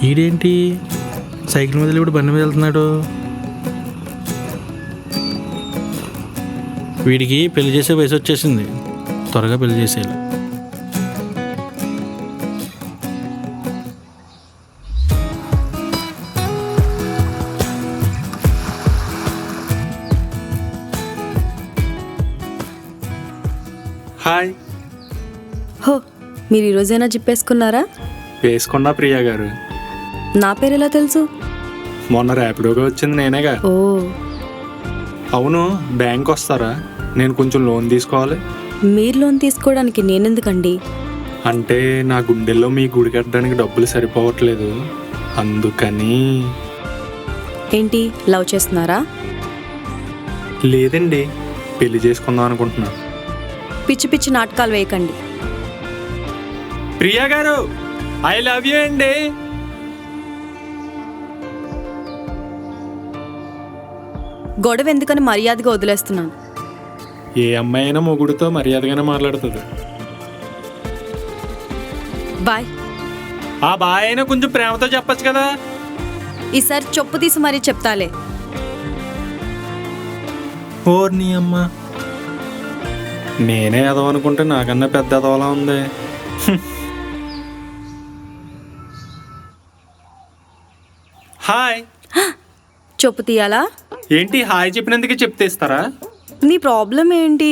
ఈడేంటి సైకిల్ మీద ఇప్పుడు బండి మీద వెళ్తున్నాడు? వీడికి పెళ్లి చేసే వయసు వచ్చేసింది, త్వరగా పెళ్లి చేసేయాలి. హాయ్. హో, మీరు ఈరోజైనా జిప్పేసుకున్నారా? వేసుకున్నా ప్రియా గారు. నా పేరు ఎలా తెలుసు? మొన్న ర్యాపిడోగా వచ్చింది నేనేగా. ఓ అవును, బ్యాంక్ వస్తారా? నేను కొంచెం లోన్ తీసుకోవాలి. మీరు లోన్ తీసుకోవడానికి నేనెందుకండి? అంటే నా గుండెల్లో మీ గుడి కట్టడానికి డబ్బులు సరిపోవట్లేదు, అందుకని. ఏంటి, లవ్ చేస్తున్నారా? లేదండి, పెళ్లి చేసుకుందాం అనుకుంటున్నా. పిచ్చి పిచ్చి నాటకాలు వేయకండి. ప్రియా గారు, ఐ లవ్ యూ అండి. గొడవ ఎందుకని మర్యాదగా వదిలేస్తున్నాను. ఏ అమ్మాయి అయినా మొగుడితో మర్యాదగానే మాట్లాడుతుంది. బాయ్. ఆ బాయ్ అయినా కొంచెం ప్రేమతో చెప్పచ్చు కదా. ఈసారి చొప్పు తీసి మరీ చెప్తాలే. ఓర్ నీ అమ్మ, నేనే ఎదవనుకుంటే నాకన్నా పెద్ద ఎదవలా ఉంది. హాయ్. చొప్పు తీయాలా? ఏంటి హాయ్ చెప్పినందుకే చెప్తే ఇస్తారా? నీ ప్రాబ్లం ఏంటి?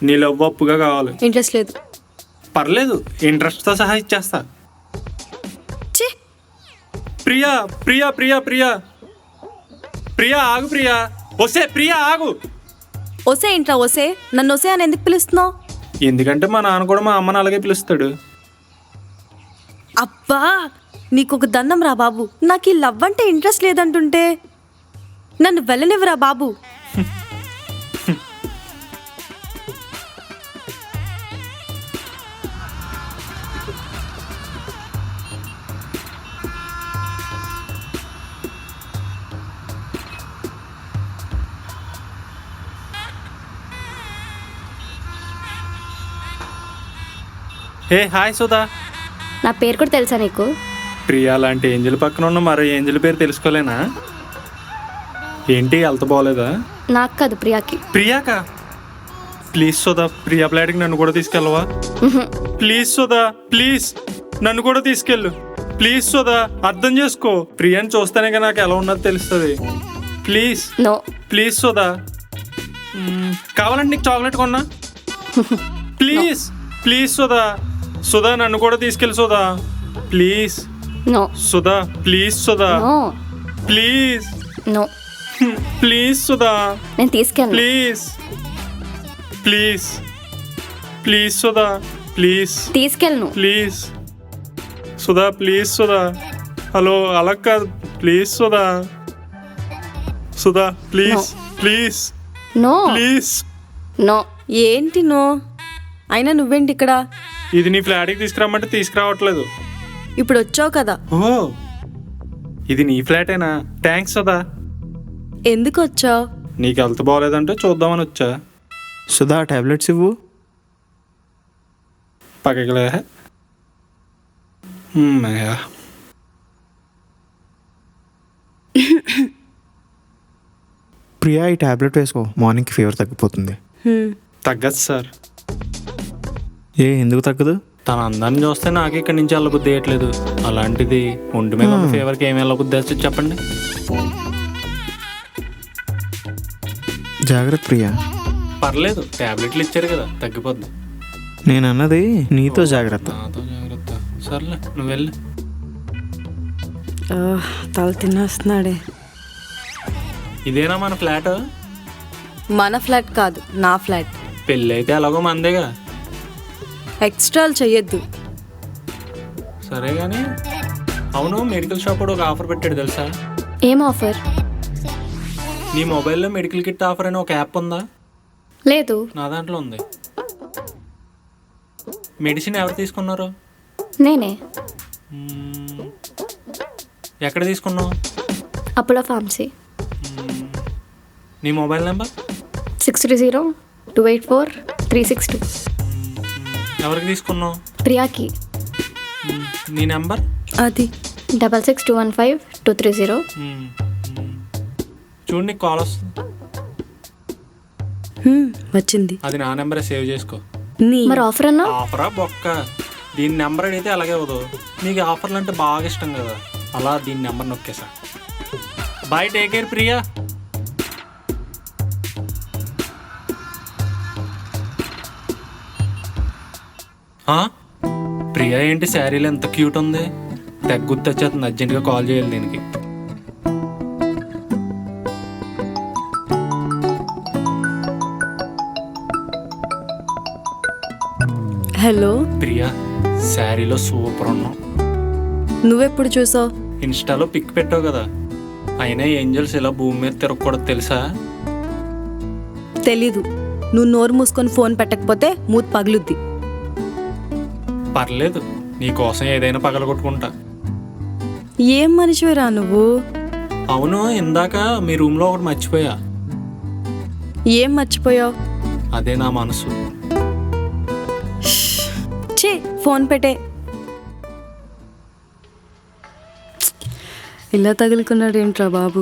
నీ లవ్ అప్పుగా కావాలి. ఇంట్రెస్ట్ లేదు. పర్లేదు, ఇంట్రెస్ట్తో సహా ఇచ్చేస్తా. ఛీ, ప్రియా ప్రియా ప్రియా ప్రియా ప్రియా ఆగు. ప్రియా ఒసే, ప్రియా ఆగు. ఒసే ఏంట్రా ఒసే? నన్ను ఒసే అని ఎందుకు పిలుస్తున్నావు? ఎందుకంటే మా నాన్న కూడా మా అమ్మని అలాగే పిలుస్తాడు. అబ్బా, నీకు ఒక దండం రా బాబు. నాకు ఈ లవ్ అంటే ఇంట్రెస్ట్ లేదంటుంటే నన్ను వెళ్ళనివ్వరా బాబు. Hey hi Sudha. నా పేరు కూడా తెలుసా నీకు? ప్రియా లాంటి ఏంజల్ పక్కన ఉన్న మరో ఏంజల్ పేరు తెలుసుకోలేనా? ఏంటి హెల్త్ బాగోలేదా? నాకు కాదు, ప్రియాకి. ప్రియాకా? ప్లీజ్ సుధా, ప్రియా ప్లాట్కి నన్ను కూడా తీసుకెళ్ళవా? ప్లీజ్ సుధా, ప్లీజ్ నన్ను కూడా తీసుకెళ్ళు. ప్లీజ్ సుధా, అర్థం చేసుకో. ప్రియాని చూస్తేనే నాకు ఎలా ఉన్నది తెలుస్తుంది. ప్లీజ్. నో. ప్లీజ్ సుధా. కావాలంటే నీకు చాక్లెట్ కొన్నా? Please please Sudha. సుధా నన్ను కూడా తీసుకెళ్ళి Sudha, please. No. Sudha please. Sudha no. Please. No. Please Sudha, నేను తీసుకెళ్ళను. Please. Please please Sudha, please. తీసుకెళ్ళను. Please Sudha, please Sudha. Hello, అలా కాదు, please Sudha. Sudha please. Please no. Please. No. ఏంటి నో? అయినా నువ్వేంటి ఇక్కడ? ఇది నీ ఫ్లాట్కి తీసుకురమ్మంటే తీసుకురావట్లేదు. ఇప్పుడు వచ్చావు కదా. ఓ, ఇది నీ ఫ్లాటేనా? థ్యాంక్స్ సుధా. ఎందుకు వచ్చావు? నీకు హెల్త్ బాగోలేదంటే చూద్దామని వచ్చా. సుధా, టాబ్లెట్స్ ఇవ్వు. పక్కలే. ప్రియా, ఈ టాబ్లెట్ వేసుకో, మార్నింగ్కి ఫీవర్ తగ్గిపోతుంది. తగ్గదు సార్. ఎందుకు తగ్గదు? తన అందాన్ని చూస్తే నాకు ఇక్కడి నుంచి వెళ్ళబుద్ధి వేయట్లేదు. అలాంటిది ఒంటి మీద ఉన్న ఫీవర్కి ఏమి వెళ్ళబుద్ధి వేస్తే చెప్పండి. జాగ్రత్త ప్రియా. పర్లేదు, టాబ్లెట్లు ఇచ్చారు కదా, తగ్గిపోద్ది. నేను అన్నది నీతో జాగ్రత్త. నాతో జాగ్రత్త. సర్లే, నువ్వు వెళ్ళు. తల తినేస్తున్నాడే. ఇదేనా మన ఫ్లాట్? మన ఫ్లాట్ కాదు, నా ఫ్లాట్. పెళ్ళి అయితే ఎలాగో మందేగా. ఎక్స్ట్రాలు చెయ్యొద్దు. సరే కానీ, అవును, మెడికల్ షాప్ కూడా ఒక ఆఫర్ పెట్టాడు తెలుసా? ఏం ఆఫర్? నీ మొబైల్లో మెడికల్ కిట్ ఆఫర్ అని ఒక యాప్ ఉందా? లేదు. నా దాంట్లో ఉంది. మెడిసిన్ ఎవరు తీసుకున్నారు? నేనే. ఎక్కడ తీసుకున్నావు? Apollo pharmacy. నీ మొబైల్ నెంబర్? 630-284-362. ఎవరికి తీసుకున్నావు? ప్రియాకి. నీ నెంబర్? అది 66215230. చూడు నీకు కాల్ వస్తుంది. వచ్చింది. అది నా నెంబరే, సేవ్ చేసుకో. నీ మరి ఆఫర్ అన్నా? ఆఫరా బొక్క, దీని నెంబర్ అడిగితే అలాగే అవ్వదు. నీకు ఆఫర్లు అంటే బాగా ఇష్టం కదా, అలా దీని నెంబర్ నొక్కేసా. Bye, take care Priya. Priya ఏంటి శారీలో ఎంత క్యూట్ ఉంది, తెగ గుర్తొచ్చేస్తుంది. అర్జెంట్గా కాల్ చేయాలి దీనికి. హలో ప్రియా, శారీలో సూపర్ ఉన్నావు. నువ్వెప్పుడు చూసావు? ఇన్స్టాలో పిక్ పెట్టావు కదా. అయినా ఏంజల్స్ ఇలా భూమి మీద తిరగకూడదు తెలుసా? తెలీదు. నువ్వు నోరు మూసుకొని ఫోన్ పెట్టకపోతే మూతి పగులుద్ది. పర్లేదు, నీకోసం ఏదైనా పగలగొట్టుకుంటా. ఏం మనిషివిరా నువ్వు? అవును, ఇందాక మీ రూమ్లో ఒకటి మర్చిపోయా. ఏం మర్చిపోయావు? అదే నా మనసు. ఛీ, ఫోన్ పెట్టే. ఇలా తగులుకున్నాడు ఏంట్రా బాబు?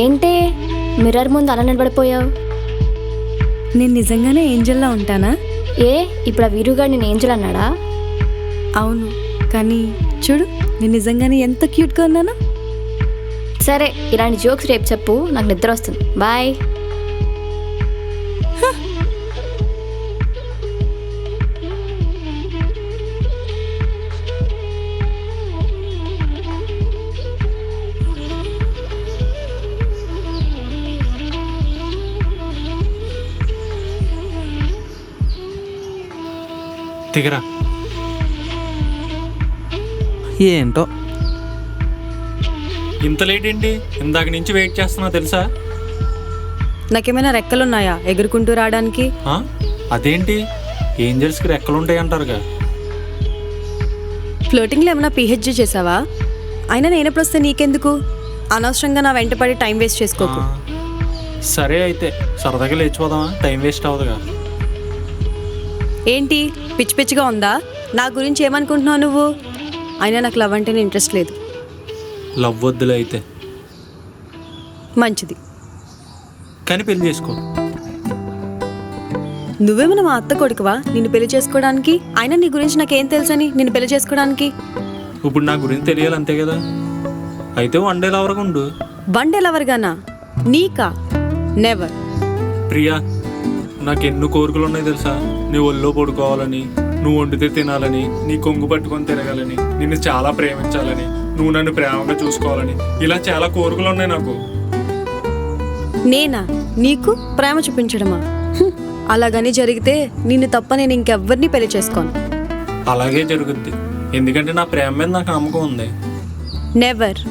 ఏంటే మిర్రర్ ముందు అలా నిలబడిపోయావు? నేను నిజంగానే ఏంజల్లా ఉంటానా? ఏ ఇప్పుడు ఆ వీరుగాడు నేను ఏంజల్ అన్నాడా? అవును, కానీ చూడు నేను నిజంగానే ఎంత క్యూట్గా ఉన్నానా. సరే, ఇలాంటి జోక్స్ రేపు చెప్పు, నాకు నిద్ర వస్తుంది. బాయ్. దిగరా. ఏంటో ఇంత లేట్ ఏంటి? ఇందాక నుంచి వెయిట్ చేస్తున్నా తెలుసా? నాకేమైనా రెక్కలున్నాయా ఎగురుకుంటూ రావడానికి? అదేంటి, ఏంజల్స్కి రెక్కలు ఉంటాయి అంటారుగా. ఫ్లోటింగ్లో ఏమైనా పిహెచ్డి చేసావా? అయినా నేనెప్పుడు వస్తే నీకెందుకు? అనవసరంగా నా వెంట పడి టైం వేస్ట్ చేసుకోకు. సరే అయితే సరదాగా లేచిపోదామా, టైం వేస్ట్ అవ్వదుగా. ఏంటి పిచ్చి పిచ్చిగా ఉందా? నా గురించి ఏమనుకుంటున్నావు నువ్వు? అయినా నాకు లవ్ అంటేనే ఇంట్రెస్ట్ లేదు. లవ్ వద్దులే అయితే. మంచిది, కానీ పెళ్లి చేసుకో. నువ్వేమైనా మా అత్త కొడుకువా నిన్ను పెళ్లి చేసుకోవడానికి? అయినా నీ గురించి నాకేం తెలుసని నిన్ను పెళ్లి చేసుకోవడానికి? ఇప్పుడు నా గురించి తెలియాలి అంతే కదా. అయితే వన్ డే లవర్గా ఉండు. బండి లవర్గానా? నీకా? నెవర్. ప్రియా, నాకు ఎన్నో కోరికలు ఉన్నాయి తెలుసా. నీ ఒళ్ళో పడుకోవాలని, నువ్వు వండితే తినాలని, నీ కొంగు పట్టుకొని తిరగాలని, నిన్ను చాలా ప్రేమించాలని, నువ్వు నన్ను ప్రేమగా చూసుకోవాలని, ఇలా చాలా కోరికలు ఉన్నాయి నాకు. నేనా నీకు ప్రేమ చూపించడమా? అలాగని జరిగితే నిన్ను తప్ప నేను ఇంకెవ్వరిని పెళ్లి చేసుకోను. అలాగే జరుగుద్ది, ఎందుకంటే నా ప్రేమ మీద నాకు నమ్మకం ఉంది. నెవర్.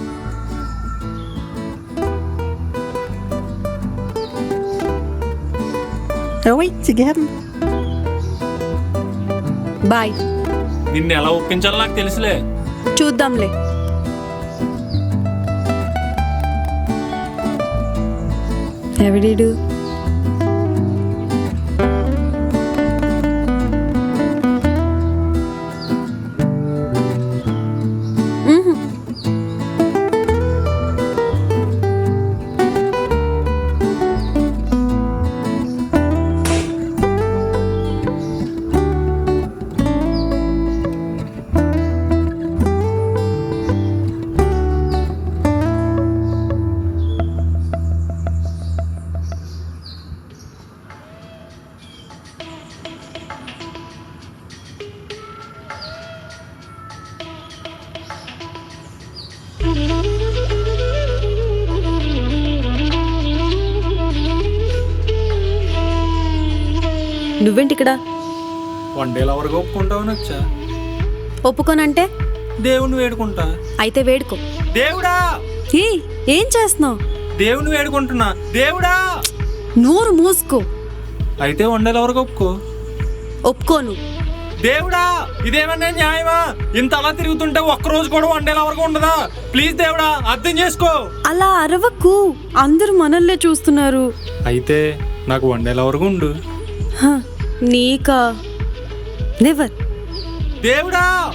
బాయ్. నిన్ను ఎలా ఒప్పించాలో నాకు తెలుసులే. చూద్దాంలే. ఎవడీడు? నువ్వేంటి ఇక్కడ? One day లవర్గా ఒప్పుకుంటావు నచ్చా. ఒప్పుకోనంటే దేవుణ్ణి వేడుకుంటా. అయితే వేడుకో. దేవుడా! ఏం చేస్తున్నావు? దేవుని వేడుకుంటున్నా. దేవుడా! నోరు మూసుకో. అయితే వన్ డే లవర్గా ఒప్పుకో. ఒప్పుకోను. దేవుడా ఇదేమన్నా న్యాయమా? ఇంత అలా తిరుగుతుంటే ఒక్కరోజు కూడా వండేలా వరకు ఉండదా? ప్లీజ్ దేవుడా అర్థం చేసుకో. అలా అరవకు, అందరూ మనల్నే చూస్తున్నారు. అయితే నాకు వండేలా వరకు ఉండు. హ, నీకా? నెవర్. దేవుడా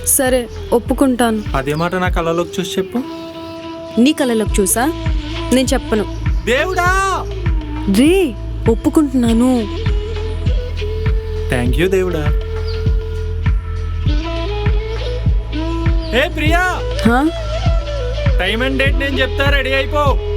సరే ఒప్పుకుంటాను. అదే మాట నా కళ్ళలోకి చూసి చెప్పు. నీ కళ్ళలోకి చూసా? నేను చెప్పను. దేవుడా రే ఒప్పుకుంటున్నాను. థ్యాంక్ యూ దేవుడా. ఏ ప్రియా, హా? టైం అండ్ డేట్ నేను చెప్తా, రెడీ అయిపో.